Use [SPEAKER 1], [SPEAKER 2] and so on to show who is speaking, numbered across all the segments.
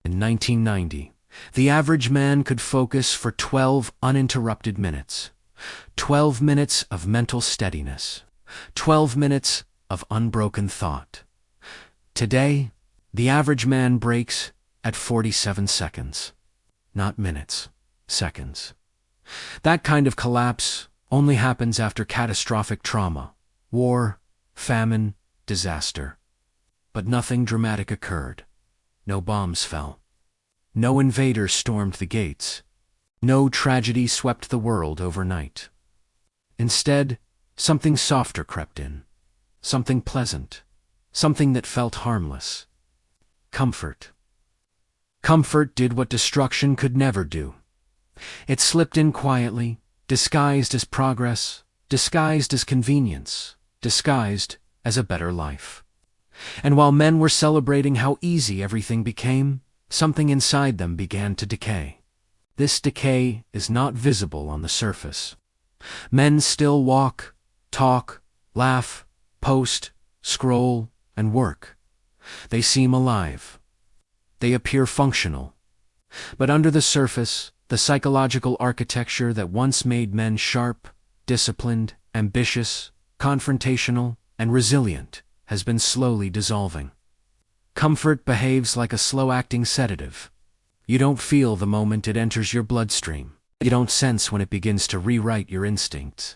[SPEAKER 1] In 1990, the average man could focus for 12 uninterrupted minutes. 12 minutes of mental steadiness. 12 minutes of unbroken thought. Today, the average man breaks at 47 seconds. Not minutes, seconds. That kind of collapse only happens after catastrophic trauma, war, famine, disaster. But nothing dramatic occurred. No bombs fell. No invader stormed the gates. No tragedy swept the world overnight. Instead, something softer crept in. Something pleasant. Something that felt harmless. Comfort. Comfort did what destruction could never do. It slipped in quietly, disguised as progress, disguised as convenience, disguised as a better life. And while men were celebrating how easy everything became, something inside them began to decay. This decay is not visible on the surface. Men still walk, talk, laugh, post, scroll, and work. They seem alive. They appear functional. But under the surface, the psychological architecture that once made men sharp, disciplined, ambitious, confrontational, and resilient has been slowly dissolving. Comfort behaves like a slow-acting sedative. You don't feel the moment it enters your bloodstream. You don't sense when it begins to rewrite your instincts.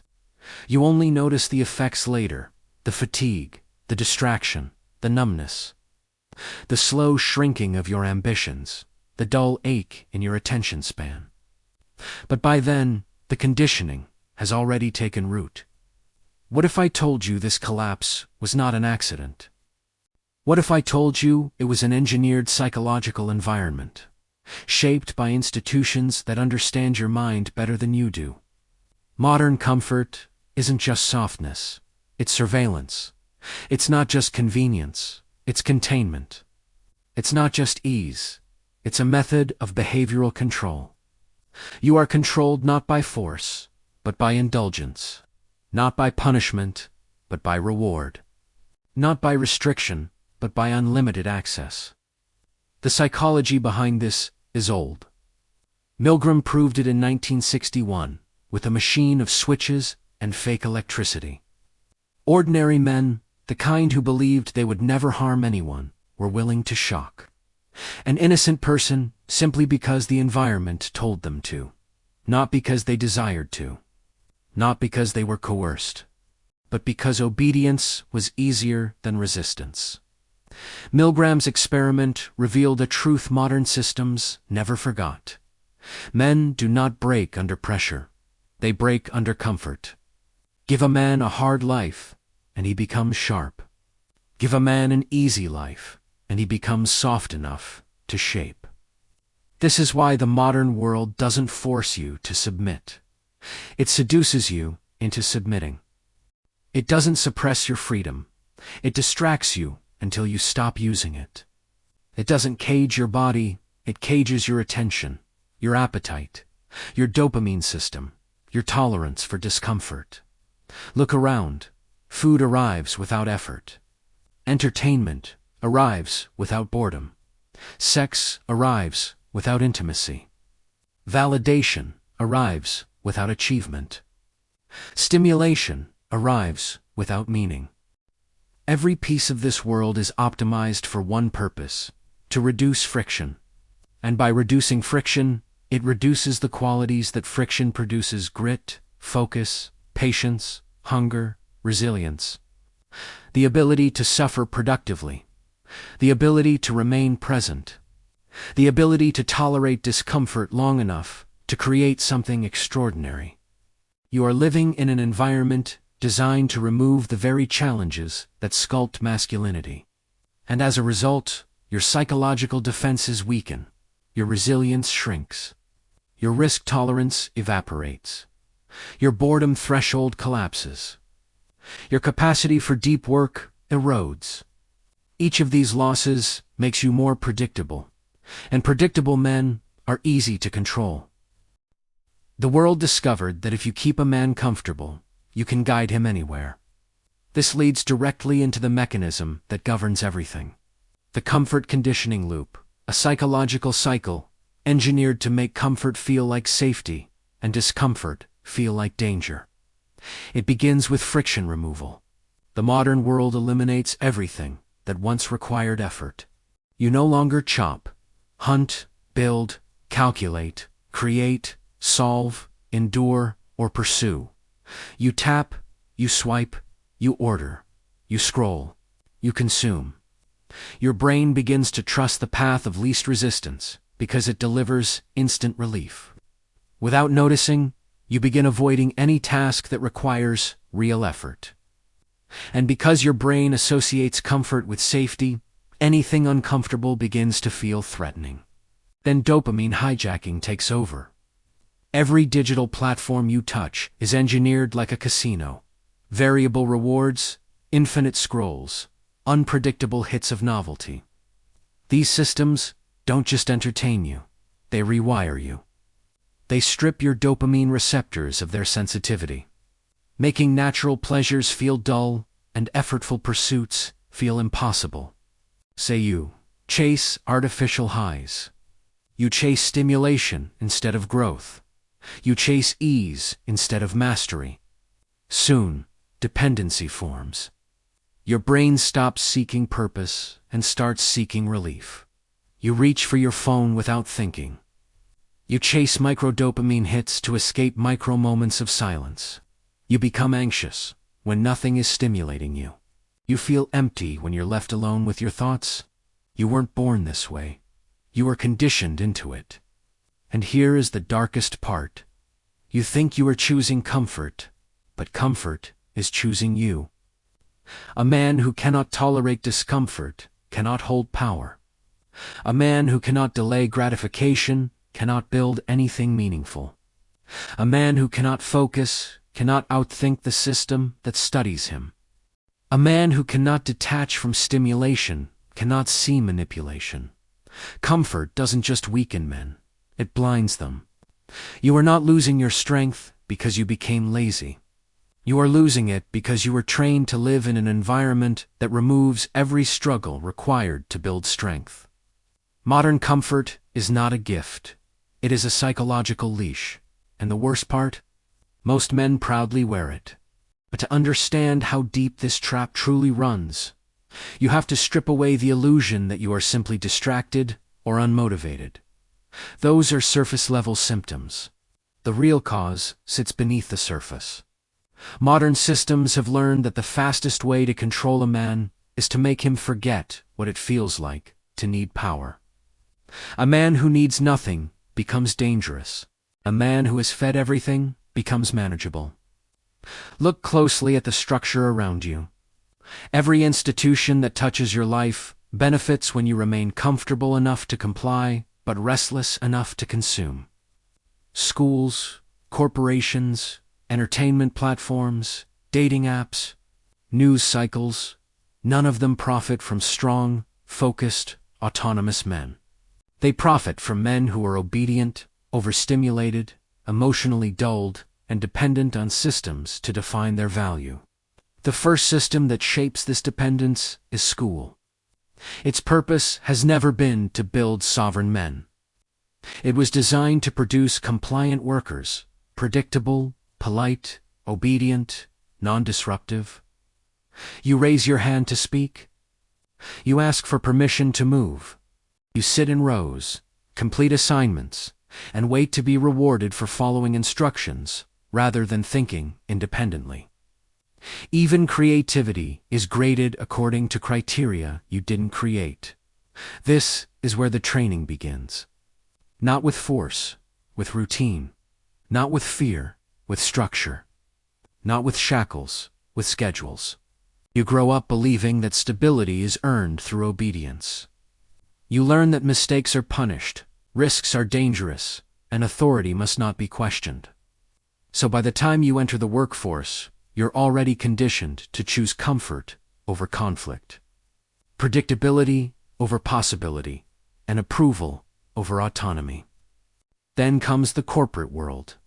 [SPEAKER 1] You only notice the effects later, the fatigue, the distraction, the numbness, the slow shrinking of your ambitions, the dull ache in your attention span. But by then, the conditioning has already taken root. What if I told you this collapse was not an accident? What if I told you it was an engineered psychological environment, shaped by institutions that understand your mind better than you do? Modern comfort isn't just softness, it's surveillance. It's not just convenience, it's containment. It's not just ease, it's a method of behavioral control. You are controlled not by force, but by indulgence. Not by punishment, but by reward. Not by restriction, but by unlimited access. The psychology behind this is old. Milgram proved it in 1961 with a machine of switches and fake electricity. Ordinary men, the kind who believed they would never harm anyone, were willing to shock. An innocent person simply because the environment told them to, not because they desired to. Not because they were coerced, but because obedience was easier than resistance. Milgram's experiment revealed a truth modern systems never forgot. Men do not break under pressure. They break under comfort. Give a man a hard life, and he becomes sharp. Give a man an easy life, and he becomes soft enough to shape. This is why the modern world doesn't force you to submit. It seduces you into submitting. It doesn't suppress your freedom. It distracts you until you stop using it. It doesn't cage your body, it cages your attention, your appetite, your dopamine system, your tolerance for discomfort. Look around. Food arrives without effort. Entertainment arrives without boredom. Sex arrives without intimacy. Validation arrives without achievement. Stimulation arrives without meaning. Every piece of this world is optimized for one purpose: to reduce friction. And by reducing friction, it reduces the qualities that friction produces: grit, focus, patience, hunger, resilience. The ability to suffer productively. The ability to remain present. The ability to tolerate discomfort long enough to create something extraordinary. You are living in an environment designed to remove the very challenges that sculpt masculinity. And as a result, your psychological defenses weaken, your resilience shrinks, your risk tolerance evaporates, your boredom threshold collapses, your capacity for deep work erodes. Each of these losses makes you more predictable, and predictable men are easy to control. The world discovered that if you keep a man comfortable, you can guide him anywhere. This leads directly into the mechanism that governs everything. The comfort conditioning loop, a psychological cycle engineered to make comfort feel like safety and discomfort feel like danger. It begins with friction removal. The modern world eliminates everything that once required effort. You no longer chop, hunt, build, calculate, create, solve, endure, or pursue. You tap, you swipe, you order, you scroll, you consume. Your brain begins to trust the path of least resistance because it delivers instant relief. Without noticing, you begin avoiding any task that requires real effort. And because your brain associates comfort with safety, anything uncomfortable begins to feel threatening. Then dopamine hijacking takes over. Every digital platform you touch is engineered like a casino. Variable rewards, infinite scrolls, unpredictable hits of novelty. These systems don't just entertain you, they rewire you. They strip your dopamine receptors of their sensitivity, making natural pleasures feel dull and effortful pursuits feel impossible. Say you chase artificial highs. You chase stimulation instead of growth. You chase ease instead of mastery. Soon, dependency forms. Your brain stops seeking purpose and starts seeking relief. You reach for your phone without thinking. You chase microdopamine hits to escape micro moments of silence. You become anxious when nothing is stimulating you. You feel empty when you're left alone with your thoughts. You weren't born this way. You were conditioned into it. And here is the darkest part. You think you are choosing comfort, but comfort is choosing you. A man who cannot tolerate discomfort cannot hold power. A man who cannot delay gratification cannot build anything meaningful. A man who cannot focus cannot outthink the system that studies him. A man who cannot detach from stimulation cannot see manipulation. Comfort doesn't just weaken men, it blinds them. You are not losing your strength because you became lazy. You are losing it because you were trained to live in an environment that removes every struggle required to build strength. Modern comfort is not a gift. It is a psychological leash. And the worst part? Most men proudly wear it. But to understand how deep this trap truly runs, you have to strip away the illusion that you are simply distracted or unmotivated. Those are surface-level symptoms. The real cause sits beneath the surface. Modern systems have learned that the fastest way to control a man is to make him forget what it feels like to need power. A man who needs nothing becomes dangerous. A man who is fed everything becomes manageable. Look closely at the structure around you. Every institution that touches your life benefits when you remain comfortable enough to comply, but restless enough to consume. Schools, corporations, entertainment platforms, dating apps, news cycles, none of them profit from strong, focused, autonomous men. They profit from men who are obedient, overstimulated, emotionally dulled, and dependent on systems to define their value. The first system that shapes this dependence is school. Its purpose has never been to build sovereign men. It was designed to produce compliant workers, predictable, polite, obedient, non-disruptive. You raise your hand to speak. You ask for permission to move. You sit in rows, complete assignments, and wait to be rewarded for following instructions rather than thinking independently. Even creativity is graded according to criteria you didn't create. This is where the training begins. Not with force, with routine. Not with fear, with structure. Not with shackles, with schedules. You grow up believing that stability is earned through obedience. You learn that mistakes are punished, risks are dangerous, and authority must not be questioned. So by the time you enter the workforce, you're already conditioned to choose comfort over conflict, predictability over possibility, and approval over autonomy. Then comes the corporate world,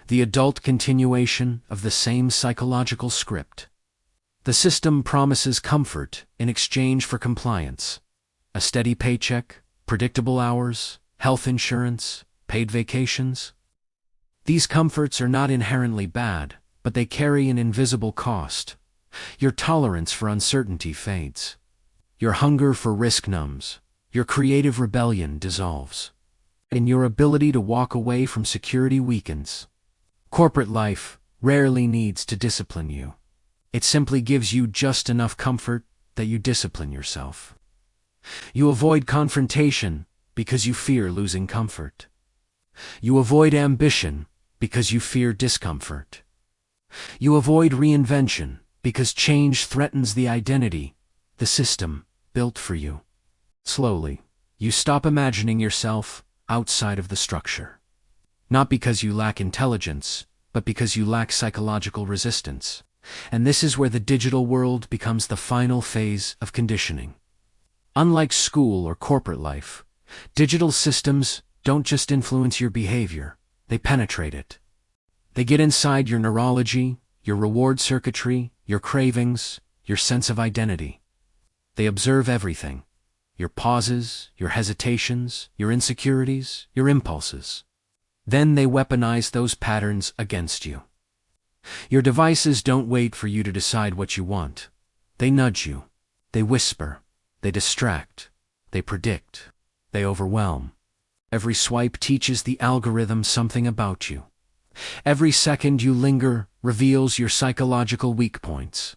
[SPEAKER 1] the adult continuation of the same psychological script. The system promises comfort in exchange for compliance, a steady paycheck, predictable hours, health insurance, paid vacations. These comforts are not inherently bad, but they carry an invisible cost. Your tolerance for uncertainty fades. Your hunger for risk numbs. Your creative rebellion dissolves. And your ability to walk away from security weakens. Corporate life rarely needs to discipline you. It simply gives you just enough comfort that you discipline yourself. You avoid confrontation because you fear losing comfort. You avoid ambition because you fear discomfort. You avoid reinvention because change threatens the identity, the system built for you. Slowly, you stop imagining yourself outside of the structure. Not because you lack intelligence, but because you lack psychological resistance. And this is where the digital world becomes the final phase of conditioning. Unlike school or corporate life, digital systems don't just influence your behavior, they penetrate it. They get inside your neurology, your reward circuitry, your cravings, your sense of identity. They observe everything: your pauses, your hesitations, your insecurities, your impulses. Then they weaponize those patterns against you. Your devices don't wait for you to decide what you want. They nudge you. They whisper. They distract. They predict. They overwhelm. Every swipe teaches the algorithm something about you. Every second you linger reveals your psychological weak points.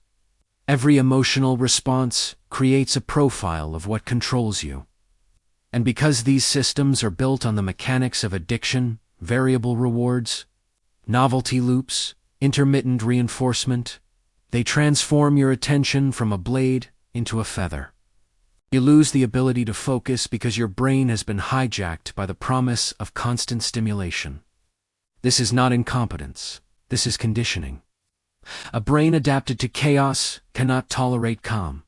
[SPEAKER 1] Every emotional response creates a profile of what controls you. And because these systems are built on the mechanics of addiction, variable rewards, novelty loops, intermittent reinforcement, they transform your attention from a blade into a feather. You lose the ability to focus because your brain has been hijacked by the promise of constant stimulation. This is not incompetence. This is conditioning. A brain adapted to chaos cannot tolerate calm.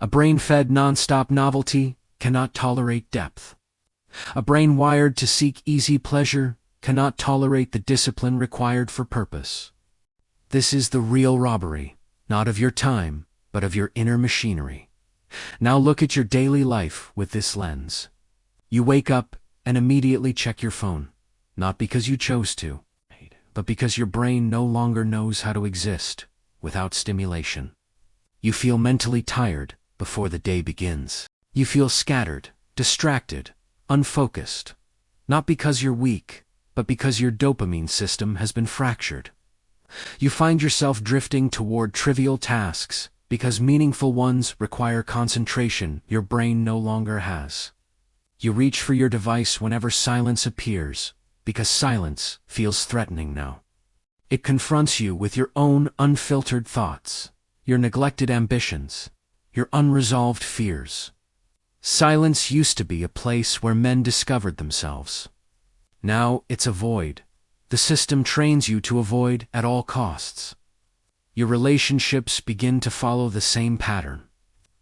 [SPEAKER 1] A brain fed non-stop novelty cannot tolerate depth. A brain wired to seek easy pleasure cannot tolerate the discipline required for purpose. This is the real robbery, not of your time, but of your inner machinery. Now look at your daily life with this lens. You wake up and immediately check your phone, not because you chose to, but because your brain no longer knows how to exist without stimulation. You feel mentally tired before the day begins. You feel scattered, distracted, unfocused, not because you're weak, but because your dopamine system has been fractured. You find yourself drifting toward trivial tasks because meaningful ones require concentration your brain no longer has. You reach for your device whenever silence appears, because silence feels threatening now. It confronts you with your own unfiltered thoughts, your neglected ambitions, your unresolved fears. Silence used to be a place where men discovered themselves. Now it's a void. The system trains you to avoid at all costs. Your relationships begin to follow the same pattern.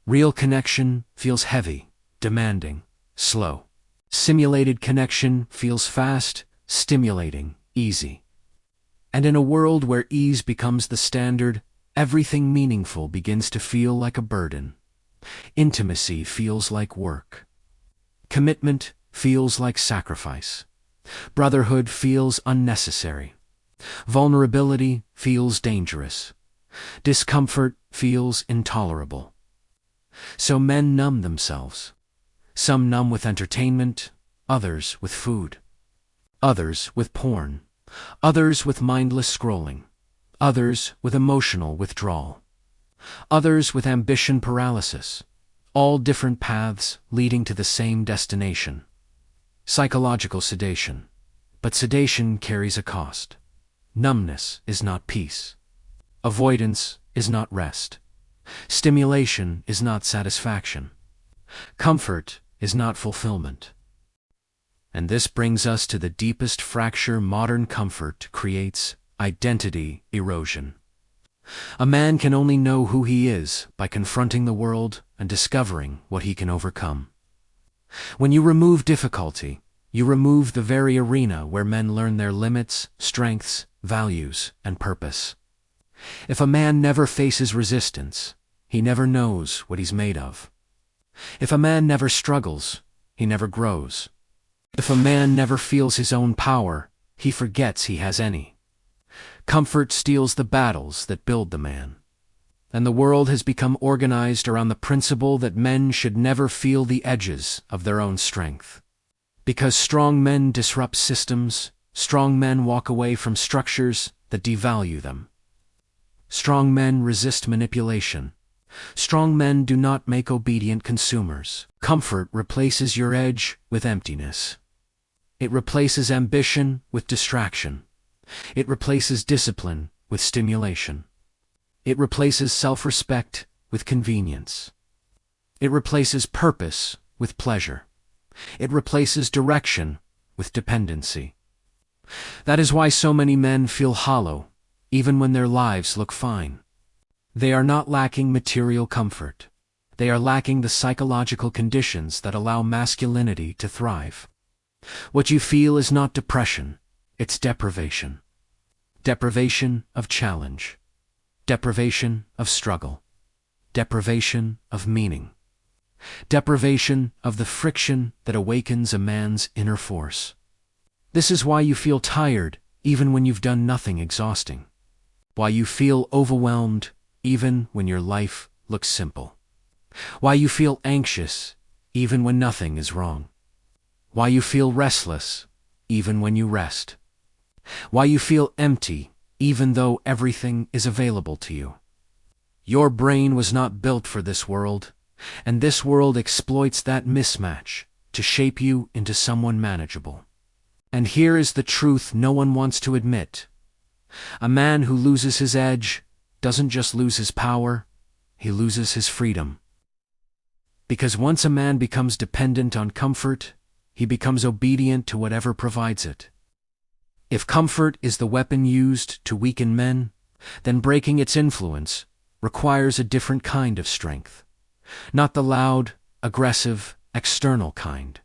[SPEAKER 1] Real connection feels heavy, demanding, slow. Simulated connection feels fast, stimulating, easy. And in a world where ease becomes the standard, everything meaningful begins to feel like a burden. Intimacy feels like work. Commitment feels like sacrifice. Brotherhood feels unnecessary. Vulnerability feels dangerous. Discomfort feels intolerable. So men numb themselves. Some numb with entertainment, others with food. Others with porn. Others with mindless scrolling. Others with emotional withdrawal. Others with ambition paralysis. All different paths leading to the same destination. Psychological sedation. But sedation carries a cost. Numbness is not peace. Avoidance is not rest. Stimulation is not satisfaction. Comfort is not fulfillment. And this brings us to the deepest fracture modern comfort creates: identity erosion. A man can only know who he is by confronting the world and discovering what he can overcome. When you remove difficulty, you remove the very arena where men learn their limits, strengths, values, and purpose. If a man never faces resistance, he never knows what he's made of. If a man never struggles, he never grows. If a man never feels his own power, he forgets he has any. Comfort steals the battles that build the man. And the world has become organized around the principle that men should never feel the edges of their own strength. Because strong men disrupt systems, strong men walk away from structures that devalue them. Strong men resist manipulation. Strong men do not make obedient consumers. Comfort replaces your edge with emptiness. It replaces ambition with distraction. It replaces discipline with stimulation. It replaces self-respect with convenience. It replaces purpose with pleasure. It replaces direction with dependency. That is why so many men feel hollow, even when their lives look fine. They are not lacking material comfort. They are lacking the psychological conditions that allow masculinity to thrive. What you feel is not depression, it's deprivation. Deprivation of challenge. Deprivation of struggle. Deprivation of meaning. Deprivation of the friction that awakens a man's inner force. This is why you feel tired even when you've done nothing exhausting. Why you feel overwhelmed even when your life looks simple. Why you feel anxious even when nothing is wrong. Why you feel restless even when you rest. Why you feel empty even though everything is available to you. Your brain was not built for this world, and this world exploits that mismatch to shape you into someone manageable. And here is the truth no one wants to admit. A man who loses his edge doesn't just lose his power, he loses his freedom. Because once a man becomes dependent on comfort, he becomes obedient to whatever provides it. If comfort is the weapon used to weaken men, then breaking its influence requires a different kind of strength. Not the loud, aggressive, external kind,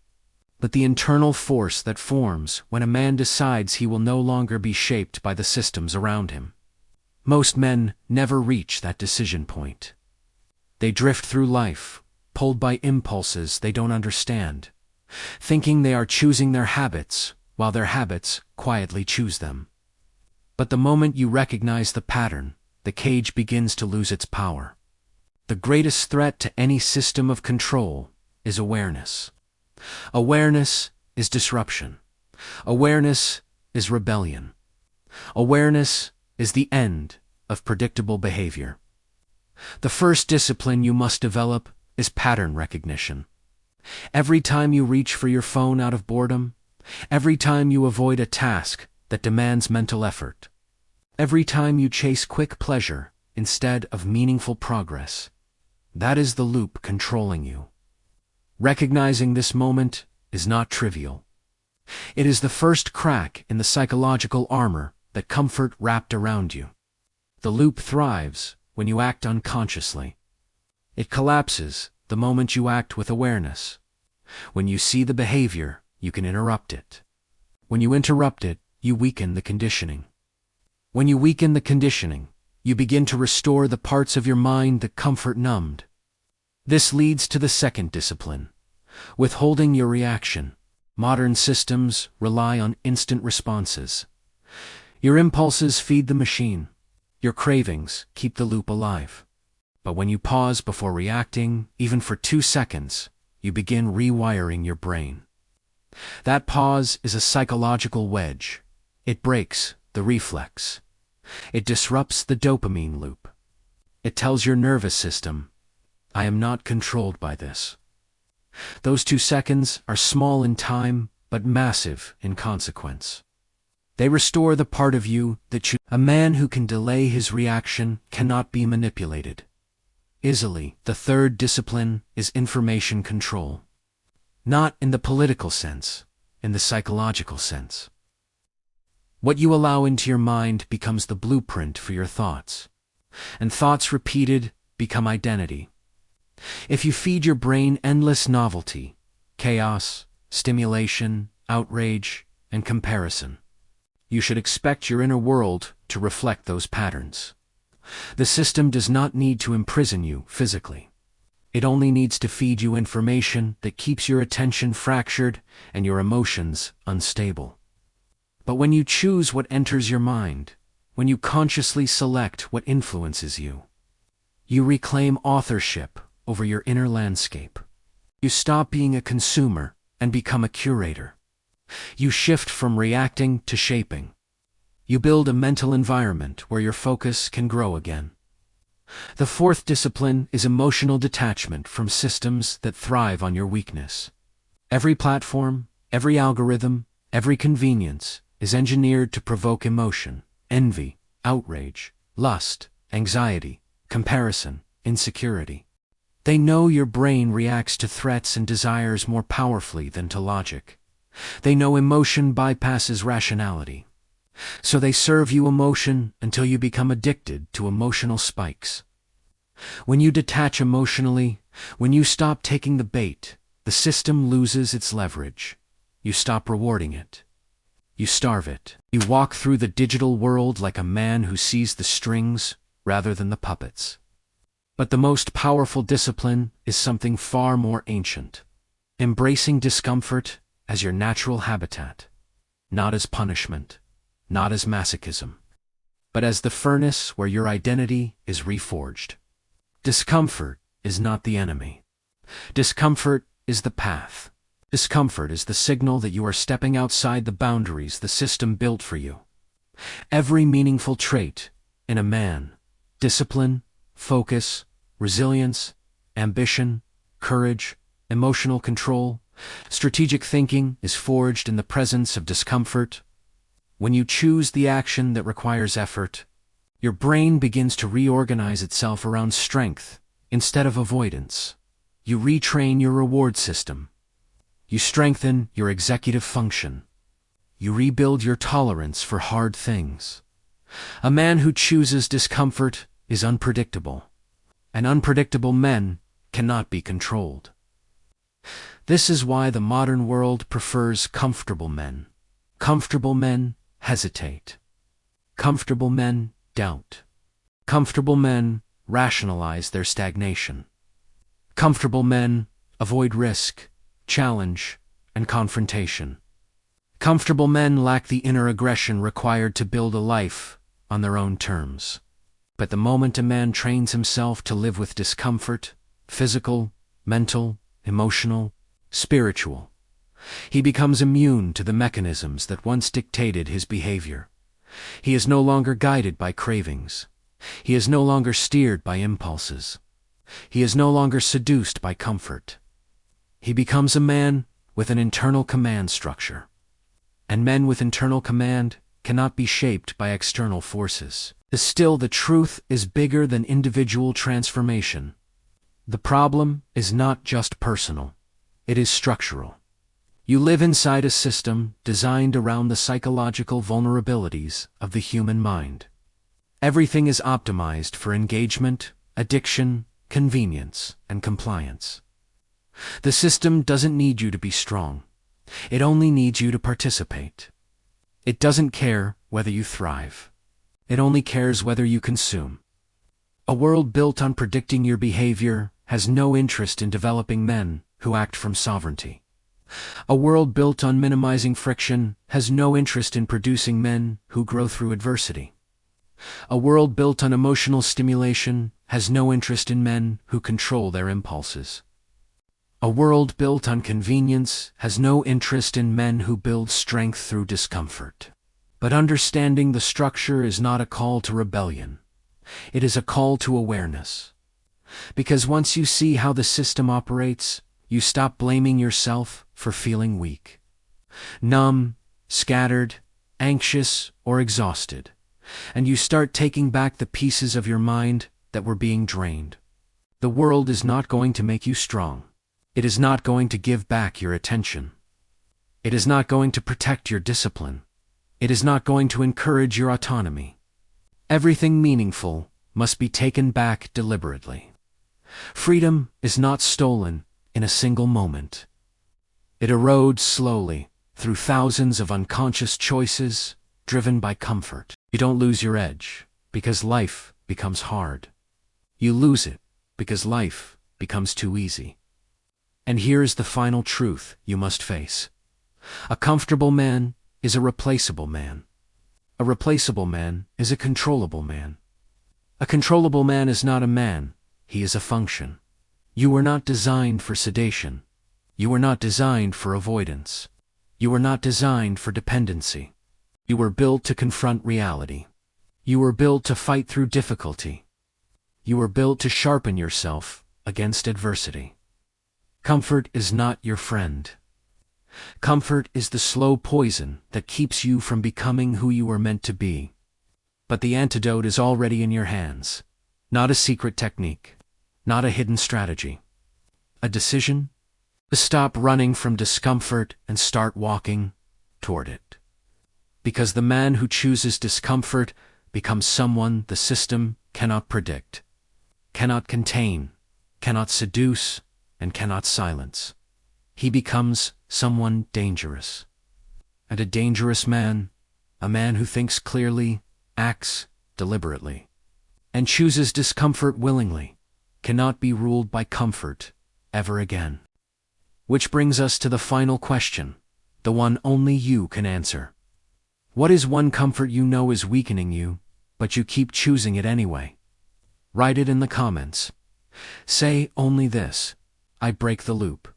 [SPEAKER 1] but the internal force that forms when a man decides he will no longer be shaped by the systems around him. Most men never reach that decision point. They drift through life, pulled by impulses they don't understand, thinking they are choosing their habits, while their habits quietly choose them. But the moment you recognize the pattern, the cage begins to lose its power. The greatest threat to any system of control is awareness. Awareness is disruption. Awareness is rebellion. Awareness is the end of predictable behavior. The first discipline you must develop is pattern recognition. Every time you reach for your phone out of boredom, every time you avoid a task that demands mental effort, every time you chase quick pleasure instead of meaningful progress, that is the loop controlling you. Recognizing this moment is not trivial. It is the first crack in the psychological armor that comfort wrapped around you. The loop thrives when you act unconsciously. It collapses the moment you act with awareness. When you see the behavior, you can interrupt it. When you interrupt it, you weaken the conditioning. When you weaken the conditioning, you begin to restore the parts of your mind that comfort numbed. This leads to the second discipline, withholding your reaction. Modern systems rely on instant responses. Your impulses feed the machine. Your cravings keep the loop alive. But when you pause before reacting, even for 2 seconds, you begin rewiring your brain. That pause is a psychological wedge. It breaks the reflex. It disrupts the dopamine loop. It tells your nervous system, I am not controlled by this. Those 2 seconds are small in time, but massive in consequence. They restore the part of you that a man who can delay his reaction cannot be manipulated easily. The third discipline is information control. Not in the political sense, in the psychological sense. What you allow into your mind becomes the blueprint for your thoughts, and thoughts repeated become identity. If you feed your brain endless novelty, chaos, stimulation, outrage, and comparison, you should expect your inner world to reflect those patterns. The system does not need to imprison you physically. It only needs to feed you information that keeps your attention fractured and your emotions unstable. But when you choose what enters your mind, when you consciously select what influences you, you reclaim authorship over your inner landscape. You stop being a consumer and become a curator. You shift from reacting to shaping. You build a mental environment where your focus can grow again. The fourth discipline is emotional detachment from systems that thrive on your weakness. Every platform, every algorithm, every convenience is engineered to provoke emotion, envy, outrage, lust, anxiety, comparison, insecurity. They know your brain reacts to threats and desires more powerfully than to logic. They know emotion bypasses rationality. So they serve you emotion until you become addicted to emotional spikes. When you detach emotionally, when you stop taking the bait, the system loses its leverage. You stop rewarding it. You starve it. You walk through the digital world like a man who sees the strings rather than the puppets. But the most powerful discipline is something far more ancient. Embracing discomfort as your natural habitat, not as punishment, not as masochism, but as the furnace where your identity is reforged. Discomfort is not the enemy. Discomfort is the path. Discomfort is the signal that you are stepping outside the boundaries the system built for you. Every meaningful trait in a man, discipline, focus, resilience, ambition, courage, emotional control, strategic thinking, is forged in the presence of discomfort. When you choose the action that requires effort, your brain begins to reorganize itself around strength instead of avoidance. You retrain your reward system. You strengthen your executive function. You rebuild your tolerance for hard things. A man who chooses discomfort is unpredictable, and unpredictable men cannot be controlled. This is why the modern world prefers comfortable men. Comfortable men hesitate. Comfortable men doubt. Comfortable men rationalize their stagnation. Comfortable men avoid risk, challenge, and confrontation. Comfortable men lack the inner aggression required to build a life on their own terms. But the moment a man trains himself to live with discomfort, physical, mental, emotional, spiritual, he becomes immune to the mechanisms that once dictated his behavior. He is no longer guided by cravings. He is no longer steered by impulses. He is no longer seduced by comfort. He becomes a man with an internal command structure. And men with internal command cannot be shaped by external forces. Still, the truth is bigger than individual transformation. The problem is not just personal. It is structural. You live inside a system designed around the psychological vulnerabilities of the human mind. Everything is optimized for engagement, addiction, convenience, and compliance. The system doesn't need you to be strong. It only needs you to participate. It doesn't care whether you thrive. It only cares whether you consume. A world built on predicting your behavior has no interest in developing men who act from sovereignty. A world built on minimizing friction has no interest in producing men who grow through adversity. A world built on emotional stimulation has no interest in men who control their impulses. A world built on convenience has no interest in men who build strength through discomfort. But understanding the structure is not a call to rebellion. It is a call to awareness. Because once you see how the system operates, you stop blaming yourself for feeling weak, numb, scattered, anxious, or exhausted, and you start taking back the pieces of your mind that were being drained. The world is not going to make you strong. It is not going to give back your attention. It is not going to protect your discipline. It is not going to encourage your autonomy. Everything meaningful must be taken back deliberately. Freedom is not stolen in a single moment. It erodes slowly through thousands of unconscious choices driven by comfort. You don't lose your edge because life becomes hard. You lose it because life becomes too easy. And here is the final truth you must face. A comfortable man is a replaceable man. A replaceable man is a controllable man. A controllable man is not a man, he is a function. You were not designed for sedation. You were not designed for avoidance. You were not designed for dependency. You were built to confront reality. You were built to fight through difficulty. You were built to sharpen yourself against adversity. Comfort is not your friend. Comfort is the slow poison that keeps you from becoming who you were meant to be. But the antidote is already in your hands. Not a secret technique. Not a hidden strategy. A decision to stop running from discomfort and start walking toward it. Because the man who chooses discomfort becomes someone the system cannot predict, cannot contain, cannot seduce, and cannot silence. He becomes someone dangerous. And a dangerous man, a man who thinks clearly, acts deliberately, and chooses discomfort willingly, cannot be ruled by comfort ever again. Which brings us to the final question, the one only you can answer. What is one comfort you know is weakening you, but you keep choosing it anyway? Write it in the comments. Say only this: I break the loop.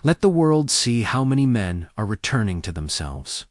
[SPEAKER 1] Let the world see how many men are returning to themselves.